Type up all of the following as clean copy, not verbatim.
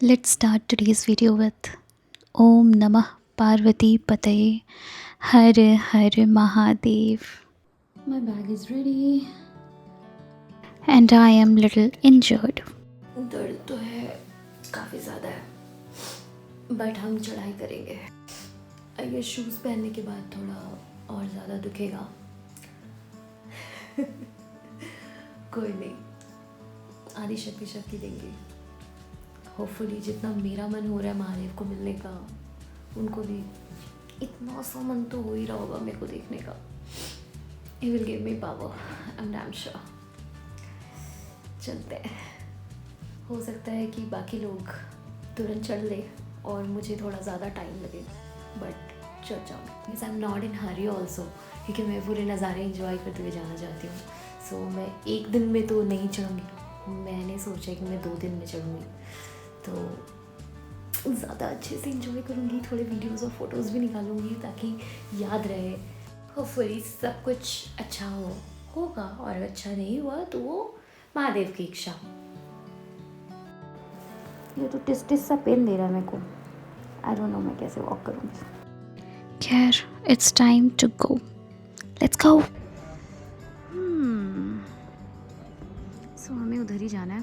Let's start today's video with Om Namah Parvati Pataye Har Har Mahadev. My bag is ready. And I am little injured. दर्द तो है, काफ़ी ज़्यादा है, but हम चढ़ाई करेंगे। आई गेस शूज़ पहनने के बाद थोड़ा और ज़्यादा दुखेगा। कोई नहीं, आधी शक्ति देंगे। होपफुली जितना मेरा मन हो रहा है महादेव को मिलने का, उनको भी इतना सा मन तो हो ही रहा होगा मेरे को देखने का। He will give me power, I'm damn sure. चलते हैं। हो सकता है कि बाकी लोग तुरंत चढ़ ले और मुझे थोड़ा ज़्यादा टाइम लगे, बट चढ़ जाऊँगी। Means I am not in Hari also, क्योंकि मैं पूरे नज़ारे इंजॉय करते हुए जाना चाहती हूँ। सो मैं एक दिन में तो नहीं चढ़ूँगी, मैंने सोचा कि मैं 2 दिन में चढ़ूँगी, तो ज़्यादा अच्छे से इंजॉय करूँगी। थोड़े वीडियोज़ और फोटोज़ भी निकालूँगी ताकि याद रहे। होपफुली सब कुछ अच्छा होगा, और अच्छा नहीं हुआ तो वो महादेव की इच्छा। ये तो टिस सा पेन दे रहा है मेरे को। आई डोंट नो मैं कैसे वॉक करूँगी। Khair, it's time to go. Let's go. सो हमें उधर ही जाना है।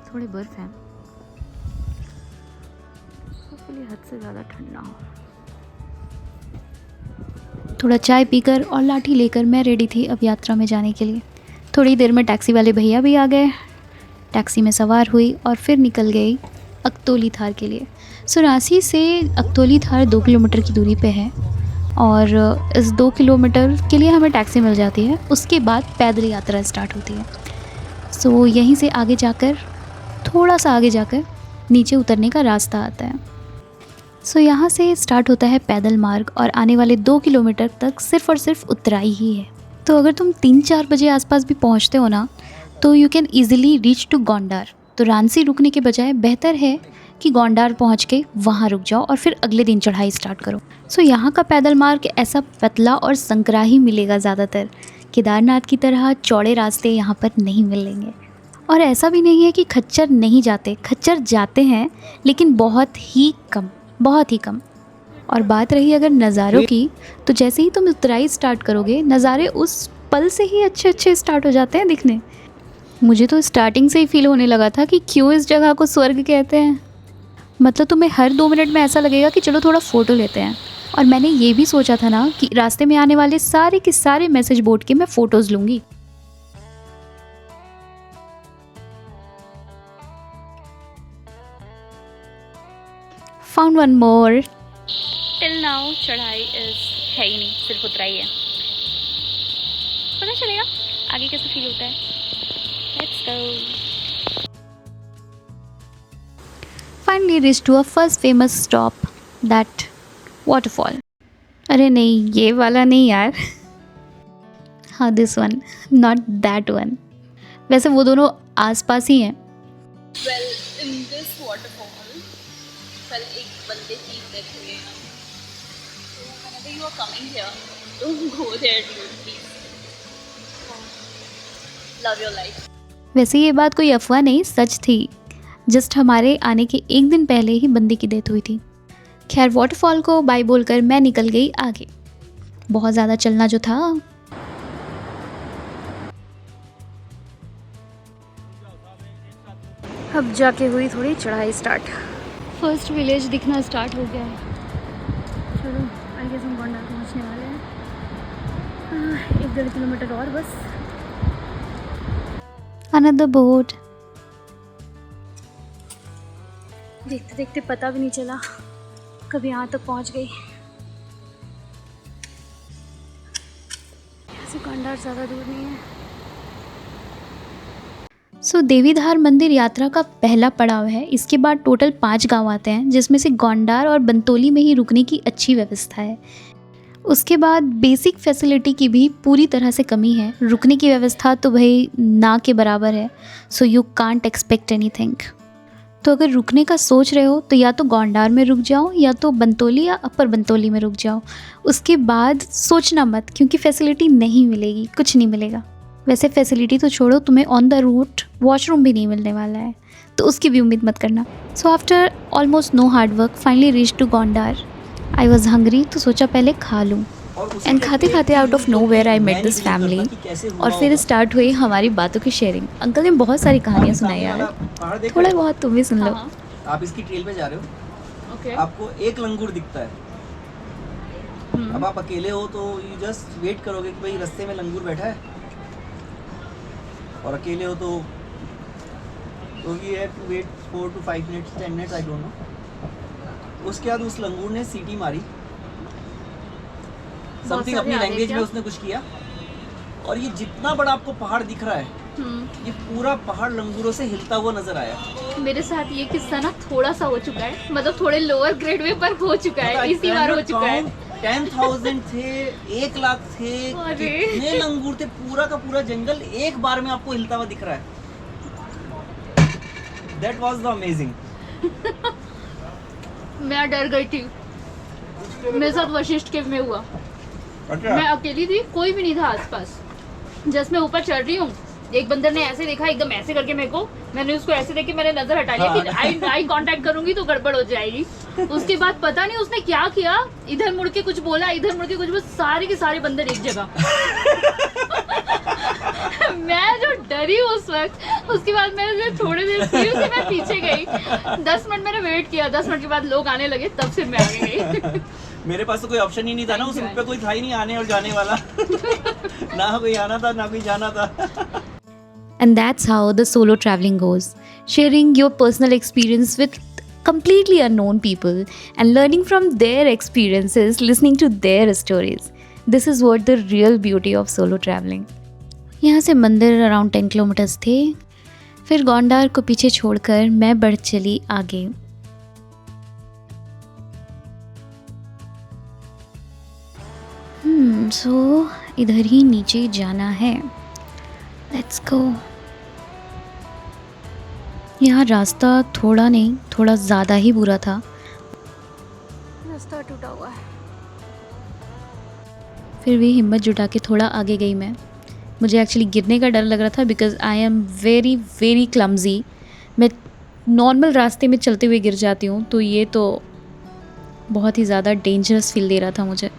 थोड़ी बर्फ़ है, होपफुली हद से ज़्यादा ठंडा हो। थोड़ा चाय पीकर और लाठी लेकर मैं रेडी थी अब यात्रा में जाने के लिए। थोड़ी देर में टैक्सी वाले भैया भी आ गए। टैक्सी में सवार हुई और फिर निकल गई अकतौली थार के लिए। सो रांची से अकतौली थार 2 किलोमीटर की दूरी पे है, और इस 2 किलोमीटर के लिए हमें टैक्सी मिल जाती है। उसके बाद पैदल यात्रा स्टार्ट होती है। सो यहीं से आगे जाकर, थोड़ा सा आगे जाकर नीचे उतरने का रास्ता आता है। सो यहाँ से स्टार्ट होता है पैदल मार्ग, और आने वाले 2 किलोमीटर तक सिर्फ़ और सिर्फ उतराई ही है। तो अगर तुम 3-4 बजे आसपास भी पहुँचते हो ना, तो you can easily reach to Gondar. तो रांची रुकने के बजाय बेहतर है कि गोंडार पहुँच के वहाँ रुक जाओ और फिर अगले दिन चढ़ाई स्टार्ट करो। सो यहाँ का पैदल मार्ग ऐसा पतला और संकरा ही मिलेगा ज़्यादातर। केदारनाथ की तरह चौड़े रास्ते यहाँ पर नहीं मिलेंगे। और ऐसा भी नहीं है कि खच्चर नहीं जाते, खच्चर जाते हैं, लेकिन बहुत ही कम। और बात रही अगर नज़ारों की, तो जैसे ही तुम उतराई स्टार्ट करोगे, नज़ारे उस पल से ही अच्छे स्टार्ट हो जाते हैं दिखने। मुझे तो स्टार्टिंग से ही फील होने लगा था कि क्यों इस जगह को स्वर्ग कहते हैं। मतलब तुम्हें हर 2 मिनट में ऐसा लगेगा कि चलो थोड़ा फ़ोटो लेते हैं। और मैंने ये भी सोचा था ना कि रास्ते में आने वाले सारे के सारे मैसेज बोर्ड के मैं फ़ोटोज़ लूँगी। Found one more. Till now चढ़ाई है ही नहीं, सिर्फ उतराई है। पता चलेगा आगे कैसे फील होता है। Let's go. Finally reach to a first famous stop, that waterfall. अरे नहीं, ये वाला नहीं यार। हाँ, this one, not that one. वैसे वो दोनों आसपास ही हैं। Well, in this waterfall, एक बंदे की डेथ हुई है। So whenever you are coming here, don't go there, dude, please. Love your life. वैसे ये बात कोई अफवाह नहीं, सच थी। जस्ट हमारे आने के 1 दिन पहले ही बंदे की डेथ हुई थी। खैर, वाटरफॉल को बाय बोलकर मैं निकल गई आगे। बहुत ज़्यादा चलना जो था। अब जाके हुई थोड़ी चढ़ाई स्टार्ट। फर्स्ट विलेज दिखना स्टार्ट हो गया है। चलो, आई गेस हम गोंडार पहुंचने वाले हैं। 1-1.5 किलोमीटर और बस। Another boat. देखते देखते पता भी नहीं चला कब यहाँ तक पहुँच गई। यहाँ से गोंडार ज़्यादा दूर नहीं है। सो देवीधार मंदिर यात्रा का पहला पड़ाव है। इसके बाद टोटल 5 गांव आते हैं, जिसमें से गोंडार और बंतोली में ही रुकने की अच्छी व्यवस्था है। उसके बाद बेसिक फैसिलिटी की भी पूरी तरह से कमी है। रुकने की व्यवस्था तो भाई ना के बराबर है। So you can't expect anything. तो अगर रुकने का सोच रहे हो तो या तो गोंडार में रुक जाओ, या तो बंतोली या अपर बंतोली में रुक जाओ। उसके बाद सोचना मत, क्योंकि फैसिलिटी नहीं मिलेगी, कुछ नहीं मिलेगा। वैसे फैसिलिटी तो छोड़ो, तुम्हें ऑन द रूट वॉशरूम भी नहीं मिलने वाला है, तो उसकी भी उम्मीद मत करना। So after almost no hard work finally reach to Gondar. I was hungry, तो सोचा पहले खा लूँ। एंड खाते खाते out of nowhere I met this family, और फिर स्टार्ट हुई हमारी बातों की शेयरिंग। अंकल ने बहुत सारी कहानियाँ सुनाई यार, थोड़ा बहुत तुम भी सुन लो। हाँ, आप इसकी ट्रेल पे जा रहे हो, ओके। आपको एक लंगूर दिखता है। अब आप अकेले हो तो यू जस्ट वेट करोगे कि भाई रास्ते में लंगूर बैठा है, और अकेले हो तो you have to wait 4 to 5 minutes 10 minutes I don't know. उसके बाद उस लंगूर ने सीटी मारी, समथिंग अपनी लैंग्वेज में उसने कुछ किया, और ये जितना बड़ा आपको पहाड़ दिख रहा है, ये पूरा पहाड़ लंगूरों से हिलता हुआ नजर आया। मेरे साथ ये किस्सा ना थोड़ा सा हो चुका है, मतलब थोड़े लोअर ग्रेड में, पर हो चुका है, इसी बार हो चुका है। 10,000 थे, 1 लाख थे, अरे। कितने लंगूर थे, पूरा का पूरा जंगल एक बार में आपको हिलता हुआ दिख रहा है। That was the amazing। मैं डर गई थी। मेरे साथ वशिष्ठ केव में हुआ। मैं अकेली थी, कोई भी नहीं था आसपास। जस्ट मैं ऊपर चढ़ रही हूँ, एक बंदर ने ऐसे देखा, एकदम ऐसे करके मेरे को, मैंने उसको ऐसे देख के मैंने नजर हटा लिया कि आई कांटेक्ट करूंगी तो गड़बड़ हो जाएगी। उसके बाद पता नहीं उसने क्या किया, इधर मुड़ के कुछ बोला, इधर मुड़ के कुछ बोला, सारे के सारे बंदर एक जगह। मैं जो डरी उस वक्त, उसके बाद मैं थोड़ी देर फिर से मैं पीछे गई। 10 मिनट मैंने वेट किया, 10 मिनट के बाद लोग आने लगे, तब फिर मैं आगे गई। मेरे पास तो कोई ऑप्शन ही नहीं था ना, उस रूट पे कोई था ही नहीं आने और जाने वाला। ना कोई आना था ना कोई जाना था। And that's how the solo traveling goes. Sharing your personal experience with completely unknown people and learning from their experiences, listening to their stories. This is what the real beauty of solo traveling. यहाँ से मंदिर around 10 kilometres थे। फिर गोंडार को पीछे छोड़कर मैं बढ़ चली आगे। सो इधर ही नीचे जाना है। लेट्स गो। यहाँ रास्ता थोड़ा नहीं, थोड़ा ज़्यादा ही बुरा था। रास्ता टूटा हुआ है। फिर भी हिम्मत जुटा के थोड़ा आगे गई मैं। मुझे एक्चुअली गिरने का डर लग रहा था, because I am very very clumsy. मैं नॉर्मल रास्ते में चलते हुए गिर जाती हूँ, तो ये तो बहुत ही ज़्यादा डेंजरस फील दे रहा था मुझे।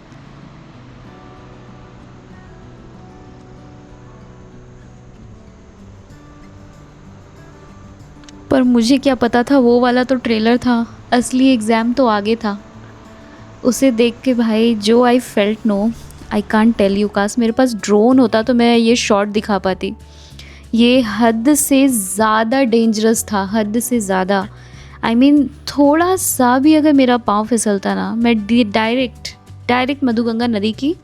पर मुझे क्या पता था, वो वाला तो ट्रेलर था, असली एग्ज़ाम तो आगे था। उसे देख के भाई जो I felt no, I can't tell you. काश मेरे पास ड्रोन होता तो मैं ये शॉट दिखा पाती। ये हद से ज़्यादा डेंजरस था, हद से ज़्यादा। आई मीन थोड़ा सा भी अगर मेरा पाँव फिसलता ना, मैं डायरेक्ट मधुगंगा नदी की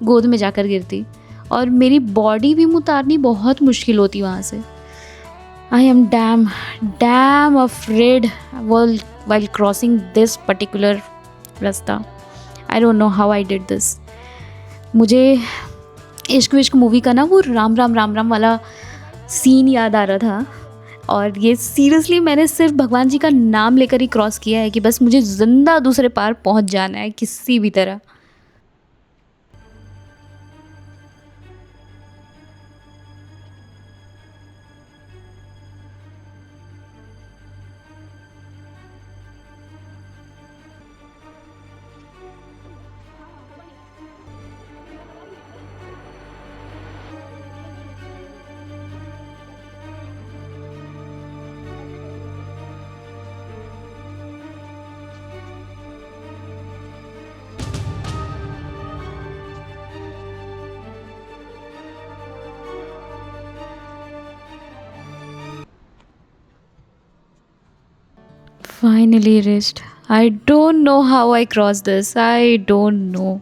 गोद में जाकर गिरती, और मेरी बॉडी भी उतारनी बहुत मुश्किल होती वहाँ से। I am damn afraid while crossing this particular रास्ता। I don't know how I did this। मुझे इश्क विश्क मूवी का ना वो राम राम वाला सीन याद आ रहा था, और ये सीरियसली मैंने सिर्फ भगवान जी का नाम लेकर ही क्रॉस किया है कि बस मुझे ज़िंदा दूसरे पार पहुंच जाना है किसी भी तरह। Finally reached. I don't know how I crossed this. I don't know.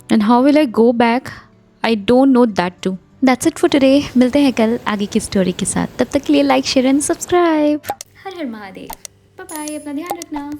And how will I go back? I don't know that too. That's it for today. मिलते हैं कल आगे की स्टोरी के साथ। तब तक के लिए like share and subscribe. Har Har Mahadev. Bye bye, अपना ध्यान रखना।